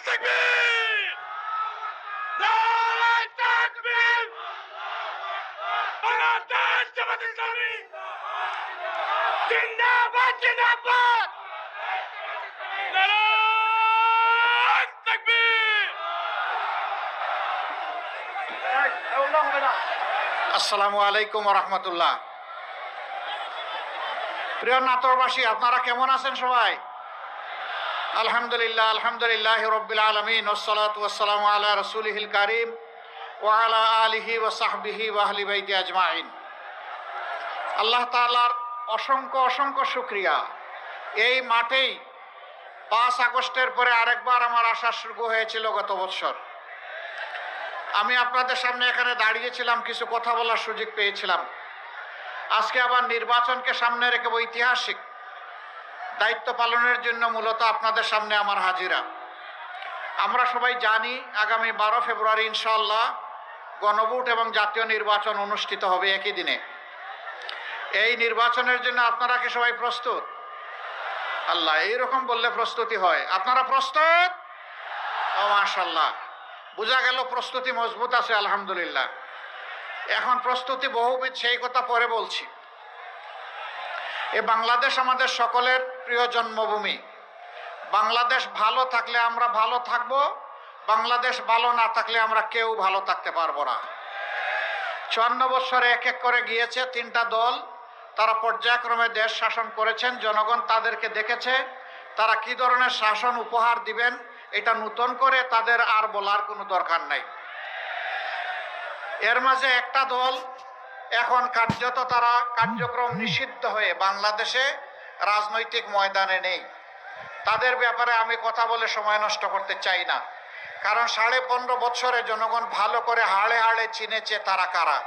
তাকবীর! নারায়ে তাকবীর! বাংলাদেশ জামাত ইসলামী জিন্দাবাদ জিন্দাবাদ! নারায়ে তাকবীর! আসসালামু আলাইকুম ওয়া রাহমাতুল্লাহ। প্রিয় নাটোরবাসী, আপনারা কেমন আছেন সবাই? আলহামদুলিল্লাহ, আলহামদুলিল্লাহি রাব্বিল আলামিন, ওয়াসসালাতু ওয়াসসালামু আলা রাসূলিহিল কারীম ওয়া আলা আলিহি ওয়া সাহবিহি ওয়া আহলি বাইতি আজমাইন। আল্লাহ তাআলার অসংখ্য অসংখ্য শুকরিয়া। এই মাঠেই 5 আগস্টের পরে আরেকবার আমার আসা শুরু হয়েছিল গত বছর। আমি আপনাদের সামনে এখানে দাঁড়িয়েছিলাম, কিছু কথা বলার সুযোগ পেয়েছিলাম। আজকে আবার নির্বাচনকে সামনে রেখে ঐতিহাসিক দায়িত্ব পালনের জন্য মূলত আপনাদের সামনে আমার হাজিরা। আমরা সবাই জানি আগামী 12 ফেব্রুয়ারি ইনশাআল্লাহ গণভোট এবং জাতীয় নির্বাচন অনুষ্ঠিত হবে একই দিনে। এই নির্বাচনের জন্য আপনারা কি সবাই প্রস্তুত? আল্লাহ, এইরকম বললে প্রস্তুতি হয়। আপনারা প্রস্তুত? ও মাশাআল্লাহ, বোঝা গেল প্রস্তুতি মজবুত আছে, আলহামদুলিল্লাহ। এখন প্রস্তুতি বহুবিধ, সেই কথা পরে বলছি। এ বাংলাদেশ আমাদের সকলের প্রিয় জন্মভূমি। বাংলাদেশ ভালো থাকলে আমরা ভালো থাকব, বাংলাদেশ ভালো না থাকলে আমরা কেউ ভালো থাকতে পারবো না। 54 বছরে এক এক করে গিয়েছে 3টা দল, তারা পর্যায়ক্রমে দেশ শাসন করেছেন। জনগণ তাদেরকে দেখেছে, তারা কি ধরনের শাসন উপহার দিবেন এটা নতুন করে তাদের আর বলার কোনো দরকার নাই। এর মাঝে একটা দল এখন কার্যত তারা কার্যক্রম নিষিদ্ধ হয়ে বাংলাদেশে রাজনৈতিক ময়দানে নেই। তাদের ব্যাপারে আমি কথা বলে সময় নষ্ট করতে চাই না, কারণ 15.5 বছরে জনগণ ভালো করে হাড়ে হাড়ে চিনেছে তারা কারা।